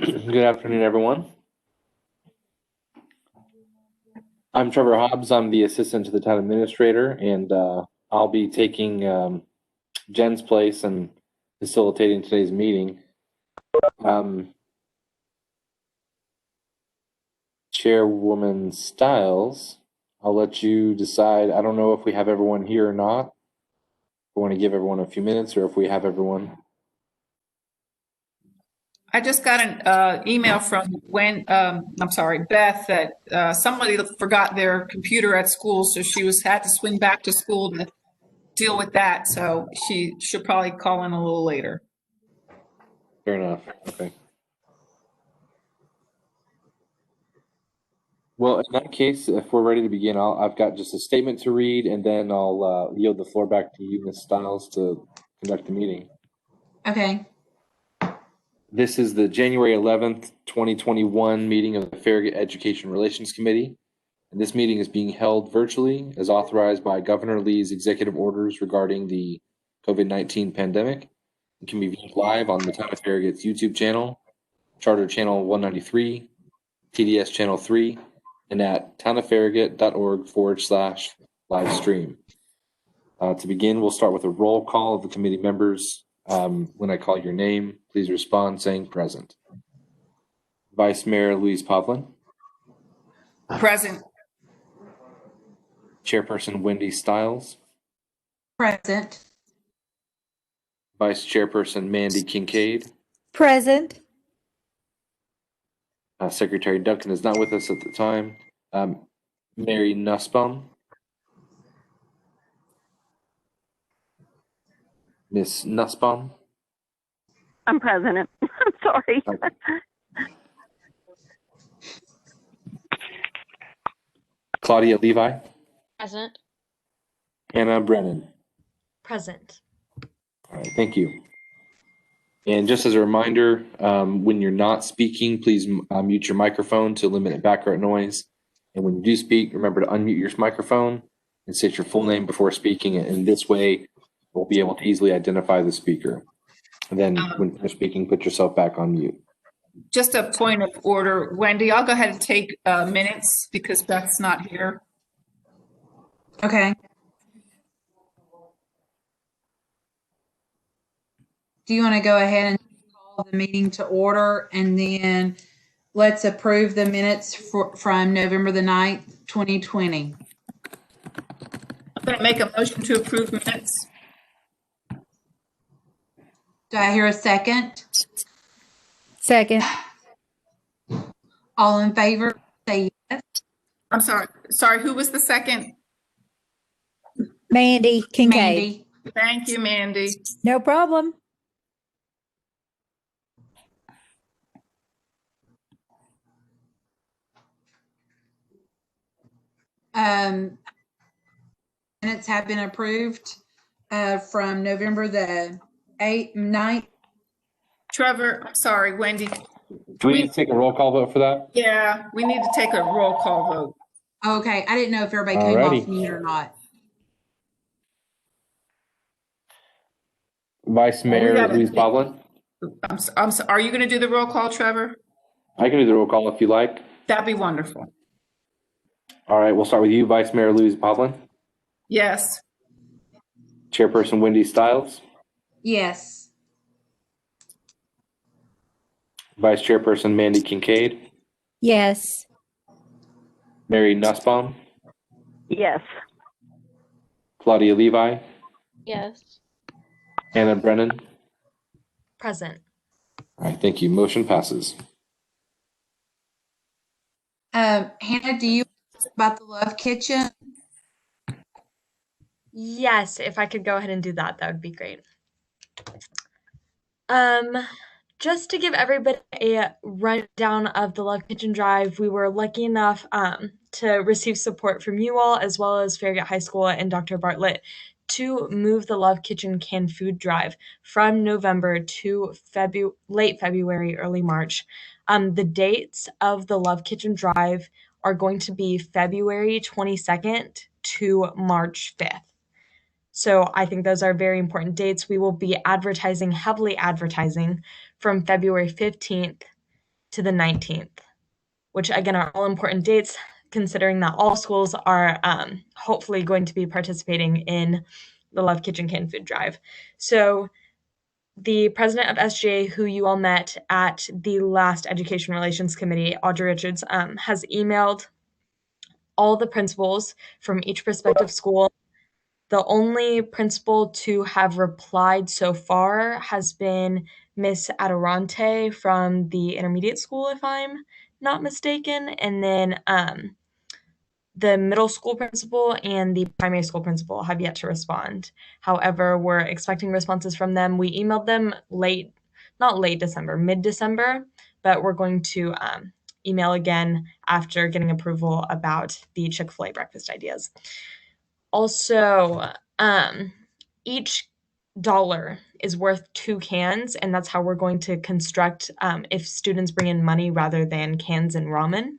Good afternoon, everyone. I'm Trevor Hobbs. I'm the assistant to the town administrator, and I'll be taking Jen's place and facilitating today's meeting. Chairwoman Stiles, I'll let you decide. I don't know if we have everyone here or not. We want to give everyone a few minutes, or if we have everyone. I just got an email from Beth, that somebody forgot their computer at school, so she had to swing back to school to deal with that. So she'll probably call in a little later. Fair enough. Okay. Well, in that case, if we're ready to begin, I've got just a statement to read, and then I'll yield the floor back to you, Ms. Stiles, to conduct the meeting. Okay. This is the January 11th, 2021 meeting of the Farragut Education Relations Committee. And this meeting is being held virtually as authorized by Governor Lee's executive orders regarding the COVID-19 pandemic. It can be viewed live on the Town of Farragut's YouTube channel, Charter Channel 193, TDS Channel 3, and at townoffarragut.org/live stream. To begin, we'll start with a roll call of the committee members. When I call your name, please respond saying present. Vice Mayor Louise Pavlin. Present. Chairperson Wendy Stiles. Present. Vice Chairperson Mandy Kincaid. Present. Secretary Duncan is not with us at the time. Mary Nussbaum. Miss Nussbaum. I'm present. I'm sorry. Okay. Claudia Levi. Present. Anna Brennan. Present. All right, thank you. And just as a reminder, when you're not speaking, please mute your microphone to limit background noise. And when you do speak, remember to unmute your microphone and state your full name before speaking. And this way, we'll be able to easily identify the speaker. And then when you're speaking, put yourself back on mute. Just a point of order, Wendy, I'll go ahead and take minutes because Beth's not here. Okay. Do you want to go ahead and call the meeting to order, and then let's approve the minutes from November the 9th, 2020. I'm going to make a motion to approve minutes. Do I hear a second? Second. All in favor, say yes. I'm sorry, who was the second? Mandy Kincaid. Mandy. Thank you, Mandy. No problem. Minutes have been approved from November the 9th. Trevor, I'm sorry, Wendy. Do we need to take a roll call vote for that? Yeah, we need to take a roll call vote. Okay, I didn't know if everybody came Alrighty. off mute or not. Vice Mayor Louise Pavlin. Are you going to do the roll call, Trevor? I can do the roll call if you like. That'd be wonderful. All right, we'll start with you, Vice Mayor Louise Pavlin. Yes. Chairperson Wendy Stiles. Yes. Vice Chairperson Mandy Kincaid. Yes. Mary Nussbaum. Yes. Claudia Levi. Yes. Anna Brennan. Present. All right, thank you. Motion passes. Hannah, do you about the Love Kitchen? Yes, if I could go ahead and do that, that would be great. Just to give everybody a rundown of the Love Kitchen Drive, we were lucky enough to receive support from you all, as well as Farragut High School and Dr. Bartlett, to move the Love Kitchen canned food drive from November to late February, early March. The dates of the Love Kitchen Drive are going to be February 22nd to March 5th. So I think those are very important dates. We will be heavily advertising from February 15th to the 19th, which again are all important dates, considering that all schools are hopefully going to be participating in the Love Kitchen Canned Food Drive. So the president of SGA, who you all met at the last Education Relations Committee, Audrey Richards, has emailed all the principals from each prospective school. The only principal to have replied so far has been Miss Adirante from the intermediate school, if I'm not mistaken. And then the middle school principal and the primary school principal have yet to respond. However, we're expecting responses from them. We emailed them mid-December, but we're going to email again after getting approval about the Chick-fil-A breakfast ideas. Also, each dollar is worth 2 cans, and that's how we're going to construct if students bring in money rather than cans and ramen.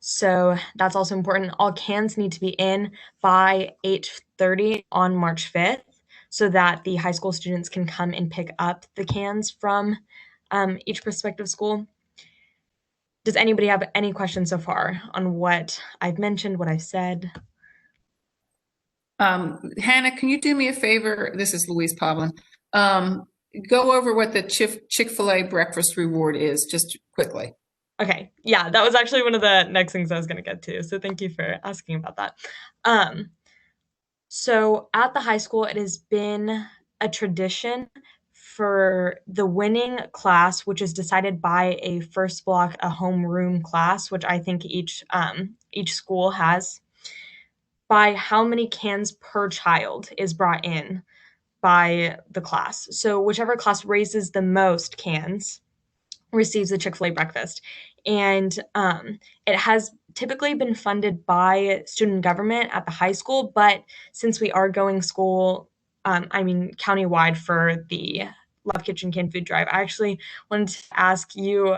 So that's also important. All cans need to be in by 8:30 on March 5th so that the high school students can come and pick up the cans from each prospective school. Does anybody have any questions so far on what I've mentioned, what I've said? Hannah, can you do me a favor? This is Louise Pavlin. Go over what the Chick-fil-A breakfast reward is, just quickly. Okay, yeah, that was actually one of the next things I was going to get to. So thank you for asking about that. So at the high school, it has been a tradition for the winning class, which is decided by a first block, a homeroom class, which I think each school has, by how many cans per child is brought in by the class. So whichever class raises the most cans receives a Chick-fil-A breakfast. And it has typically been funded by student government at the high school, but since we are going countywide for the Love Kitchen Canned Food Drive, I actually wanted to ask you,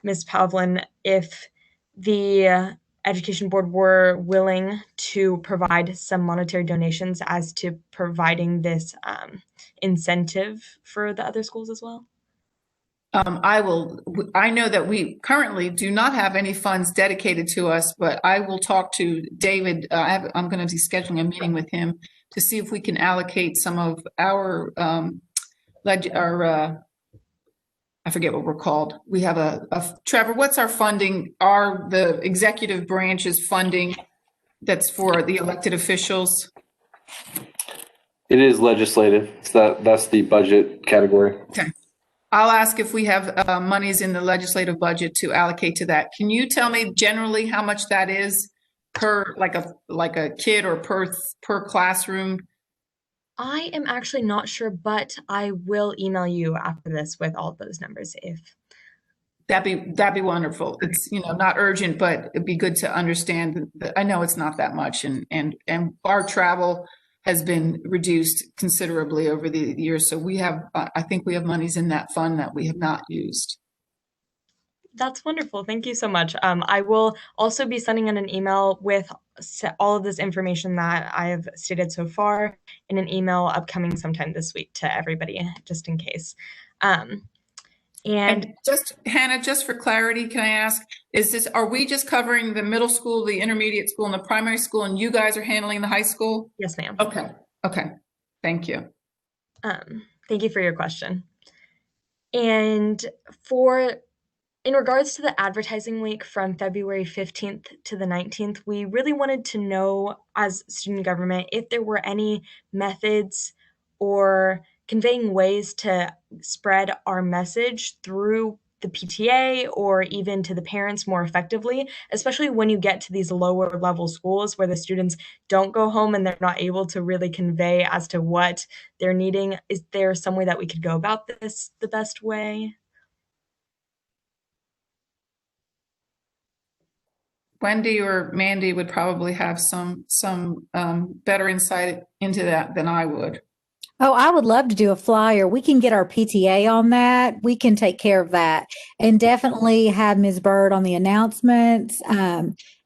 Ms. Pavlin, if the Education Board were willing to provide some monetary donations as to providing this incentive for the other schools as well. I know that we currently do not have any funds dedicated to us, but I will talk to David. I'm going to be scheduling a meeting with him to see if we can allocate some of our, I forget what we're called. We have Trevor, what's our funding? The executive branch's funding that's for the elected officials? It is legislative. So that's the budget category. Okay. I'll ask if we have monies in the legislative budget to allocate to that. Can you tell me generally how much that is per like a kid or per classroom? I am actually not sure, but I will email you after this with all of those numbers if that'd be wonderful. It's not urgent, but it'd be good to understand. I know it's not that much, and our travel has been reduced considerably over the years. So I think we have monies in that fund that we have not used. That's wonderful. Thank you so much. I will also be sending in an email with all of this information that I have stated so far in an email upcoming sometime this week to everybody, just in case. And just Hannah, just for clarity, can I ask, are we just covering the middle school, the intermediate school, and the primary school, and you guys are handling the high school? Yes, ma'am. Okay. Thank you. Thank you for your question. And in regards to the advertising week from February 15th to the 19th, we really wanted to know as student government if there were any methods or conveying ways to spread our message through the PTA or even to the parents more effectively, especially when you get to these lower level schools where the students don't go home and they're not able to really convey as to what they're needing. Is there some way that we could go about this the best way? Wendy or Mandy would probably have some better insight into that than I would. Oh, I would love to do a flyer. We can get our PTA on that. We can take care of that and definitely have Ms. Bird on the announcements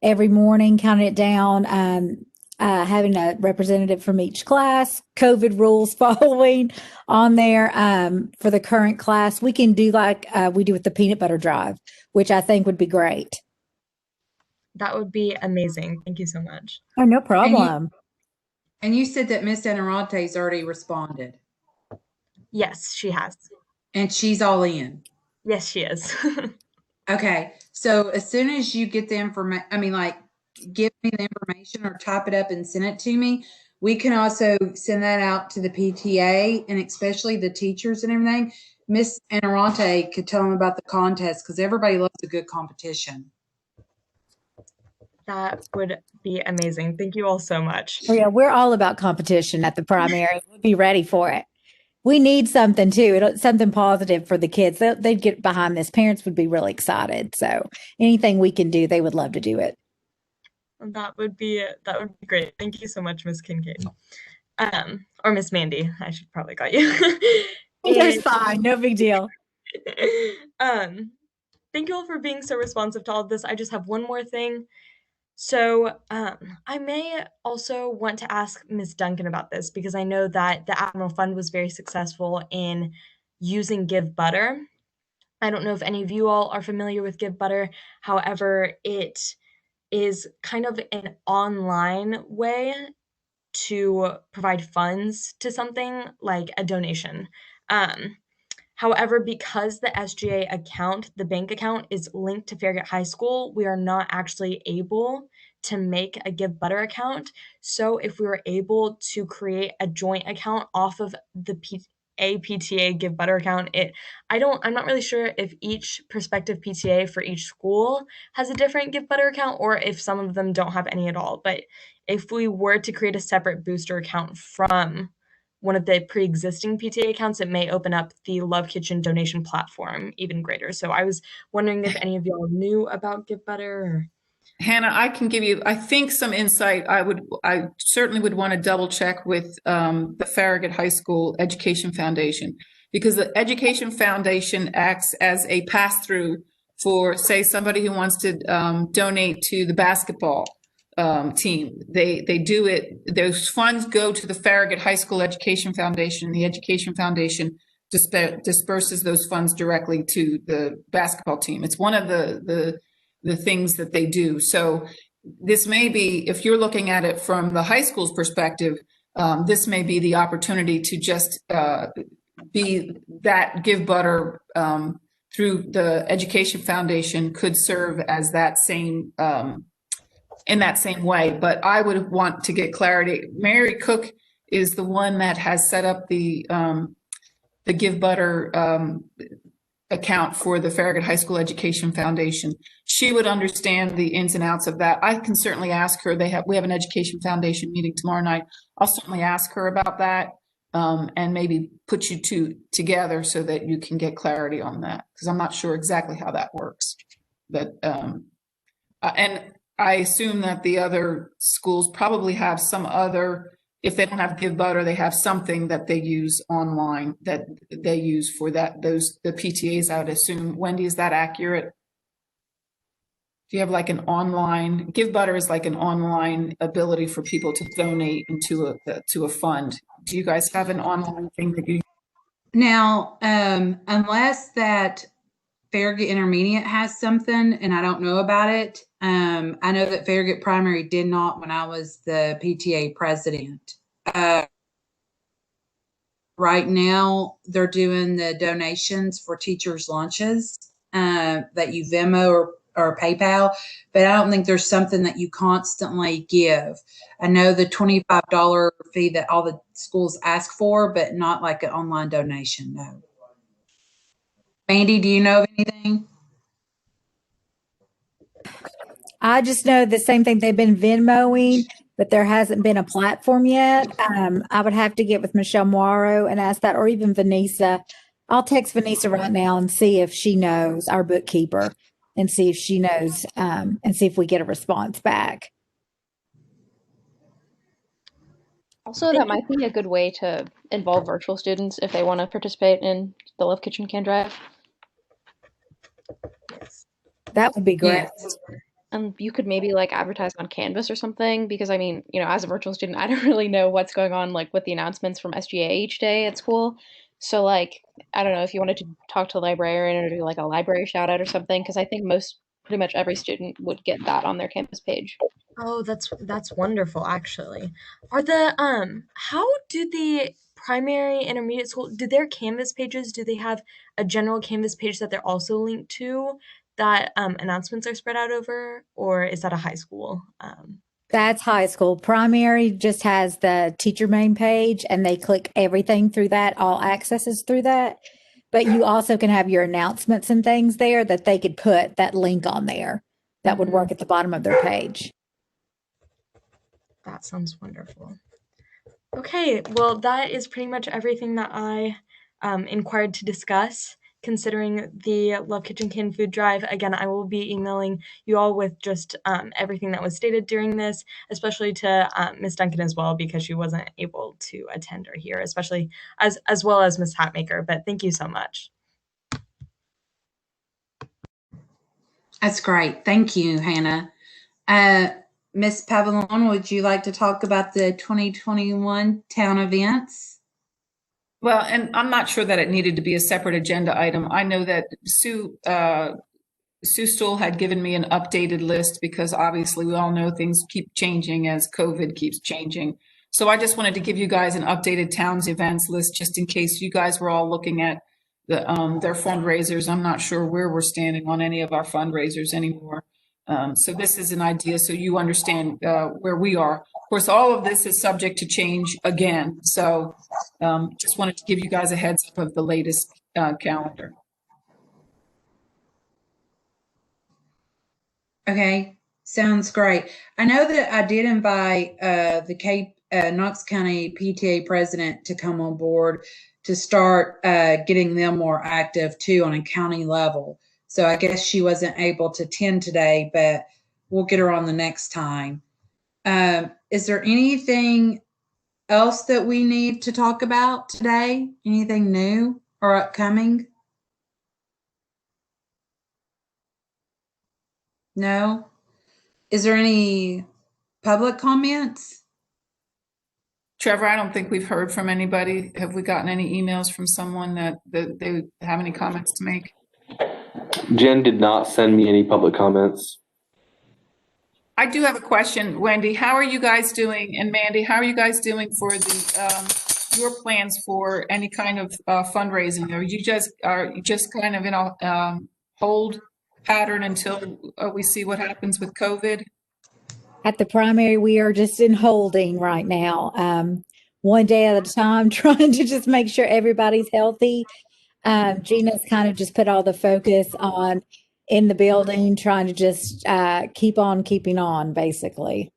every morning, counting it down. having a representative from each class, COVID rules following on there for the current class. We can do like we do with the peanut butter drive, which I think would be great. That would be amazing. Thank you so much. Oh, no problem. And you said that Miss Anarante's already responded Yes, she has. and she's all in. Yes, she is. Okay. So as soon as you get the information, give me the information or type it up and send it to me. We can also send that out to the PTA and especially the teachers and everything. Miss Anarante could tell them about the contest because everybody loves a good competition. That would be amazing. Thank you all so much. Oh, yeah, we're all about competition at the primary. We'll be ready for it. We need something too, something positive for the kids. They'd get behind this. Parents would be really excited. So anything we can do, they would love to do it. That would be great. Thank you so much, Miss Kincaid. Or Miss Mandy. I should probably call you. It's fine. No big deal. Thank you all for being so responsive to all of this. I just have one more thing. So I may also want to ask Ms. Duncan about this because I know that the Admiral Fund was very successful in using Give Butter. I don't know if any of you all are familiar with Give Butter. However, it is kind of an online way to provide funds to something like a donation. However, because the SGA account, the bank account, is linked to Farragut High School, we are not actually able to make a Give Butter account. So if we were able to create a joint account off of the PTA Give Butter account, I'm not really sure if each prospective PTA for each school has a different Give Butter account or if some of them don't have any at all. But if we were to create a separate booster account from one of the pre-existing PTA accounts, it may open up the Love Kitchen donation platform even greater. So I was wondering if any of y'all knew about Give Butter. Hannah, I can give you, I think, some insight. I certainly would want to double check with the Farragut High School Education Foundation, because the Education Foundation acts as a pass-through for, say, somebody who wants to donate to the basketball team. They do it. Those funds go to the Farragut High School Education Foundation. The Education Foundation disperses those funds directly to the basketball team. It's one of the things that they do. So this may be, if you're looking at it from the high school's perspective, this may be the opportunity to just be that Give Butter through the Education Foundation could serve as that same in that same way. But I would want to get clarity. Mary Cook is the one that has set up the Give Butter account for the Farragut High School Education Foundation. She would understand the ins and outs of that. I can certainly ask her. We have an Education Foundation meeting tomorrow night. I'll certainly ask her about that and maybe put you two together so that you can get clarity on that, because I'm not sure exactly how that works. But and I assume that the other schools probably have some other, if they don't have Give Butter, they have something that they use online that they use for that, the PTAs, I would assume. Wendy, is that accurate? Do you have like an online, Give Butter is like an online ability for people to donate into a fund. Do you guys have an online thing that you? Now, unless that Farragut Intermediate has something and I don't know about it, I know that Farragut Primary did not when I was the PTA president. Right now, they're doing the donations for teachers' lunches that you Venmo or PayPal, but I don't think there's something that you constantly give. I know the $25 fee that all the schools ask for, but not like an online donation, no. Mandy, do you know of anything? I just know the same thing. They've been Venmoing, but there hasn't been a platform yet. I would have to get with Michelle Morrow and ask that, or even Vanessa. I'll text Vanessa right now and see if she knows, our bookkeeper, and see if she knows, and see if we get a response back. Also, that might be a good way to involve virtual students if they want to participate in the Love Kitchen Can Drive. That would be great. Yes. you could maybe like advertise on Canvas or something, because I mean, as a virtual student, I don't really know what's going on like with the announcements from SGA each day at school. So like, I don't know if you wanted to talk to a librarian or do like a library shout out or something, because I think pretty much every student would get that on their Canvas page. Oh, that's wonderful actually. Are the how do the primary intermediate school, do their Canvas pages, do they have a general Canvas page that they're also linked to that announcements are spread out over, or is that a high school? That's high school. Primary just has the teacher main page and they click everything through that, all accesses through that. But you also can have your announcements and things there that they could put that link on there that would work at the bottom of their page. That sounds wonderful. Okay, well, that is pretty much everything that I inquired to discuss considering the Love Kitchen Canned Food Drive. Again, I will be emailing you all with just everything that was stated during this, especially to Miss Duncan as well, because she wasn't able to attend or hear, especially as well as Miss Hatmaker. But thank you so much. That's great. Thank you, Hannah. Miss Pavillon, would you like to talk about the 2021 town events? Well, and I'm not sure that it needed to be a separate agenda item. I know that Sue Stoll had given me an updated list because obviously we all know things keep changing as COVID keeps changing. So I just wanted to give you guys an updated towns events list just in case you guys were all looking at their fundraisers. I'm not sure where we're standing on any of our fundraisers anymore. So this is an idea so you understand where we are. Of course, all of this is subject to change again. So just wanted to give you guys a heads up of the latest calendar. Okay, sounds great. I know that I did invite the Knox County PTA president to come on board to start getting them more active too on a county level. So I guess she wasn't able to attend today, but we'll get her on the next time. Is there anything else that we need to talk about today? Anything new or upcoming? No? Is there any public comments? Trevor, I don't think we've heard from anybody. Have we gotten any emails from someone that they have any comments to make? Jen did not send me any public comments. I do have a question, Wendy. How are you guys doing? And Mandy, how are you guys doing for the your plans for any kind of fundraising? Are you just kind of in a hold pattern until we see what happens with COVID? At the primary, we are just in holding right now. One day at a time, trying to just make sure everybody's healthy. Gina's kind of just put all the focus on in the building, trying to just keep on keeping on, basically.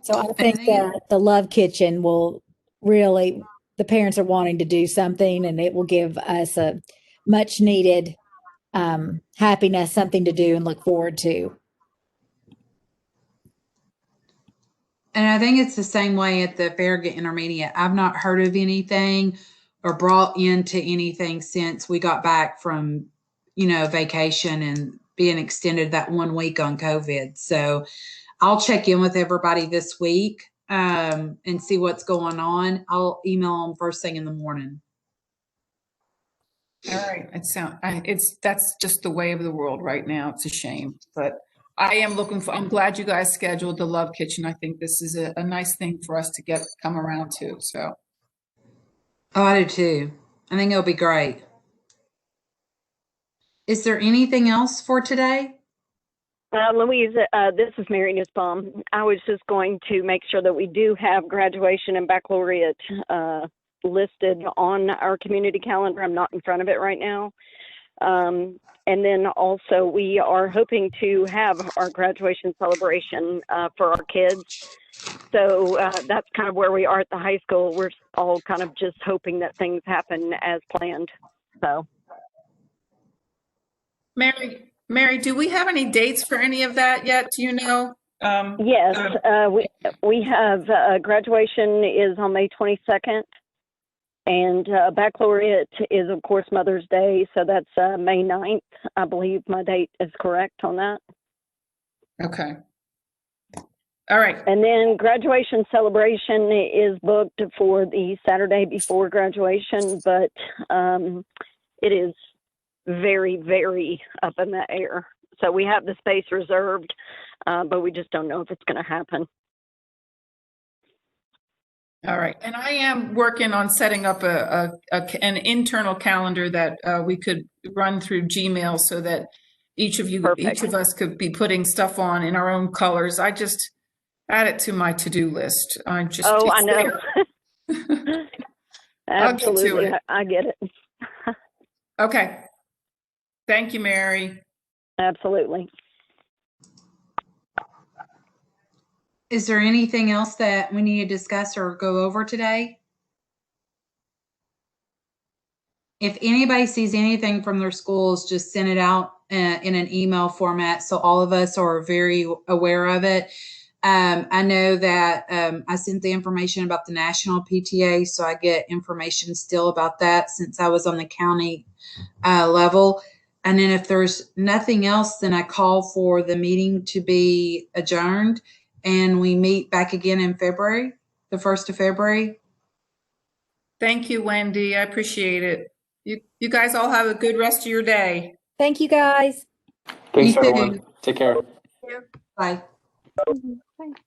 So I think that the Love Kitchen will really, the parents are wanting to do something, and it will give us a much needed happiness, something to do and look forward to. And I think it's the same way at the Farragut Intermediate. I've not heard of anything or brought into anything since we got back from, vacation and being extended that 1 week on COVID. So I'll check in with everybody this week and see what's going on. I'll email them first thing in the morning. All right, that's just the way of the world right now. It's a shame, but I'm glad you guys scheduled the Love Kitchen. I think this is a nice thing for us to come around to. So. Oh, I do too. I think it'll be great. Is there anything else for today? Louise, this is Mary Nussbaum. I was just going to make sure that we do have graduation and baccalaureate listed on our community calendar. I'm not in front of it right now. And then also we are hoping to have our graduation celebration for our kids. So that's kind of where we are at the high school. We're all kind of just hoping that things happen as planned. So, Mary, do we have any dates for any of that yet? Do you know? Yes, we have graduation is on May 22nd. And baccalaureate is, of course, Mother's Day. So that's May 9th. I believe my date is correct on that. Okay. All right. And then graduation celebration is booked for the Saturday before graduation, but it is very, very up in the air. So we have the space reserved, but we just don't know if it's going to happen. All right. And I am working on setting up an internal calendar that we could run through Gmail so that each of us could be putting stuff on in our own colors. I just add it to my to-do list. I know. Absolutely. I get it. Okay. Thank you, Mary. Absolutely. Is there anything else that we need to discuss or go over today? If anybody sees anything from their schools, just send it out in an email format so all of us are very aware of it. I know that I sent the information about the national PTA, so I get information still about that since I was on the county level. And then if there's nothing else, then I call for the meeting to be adjourned and we meet back again in February, the 1st of February. Thank you, Wendy. I appreciate it. You guys all have a good rest of your day. Thank you, guys. Thanks, You too. everyone. Take care. Bye. Thanks.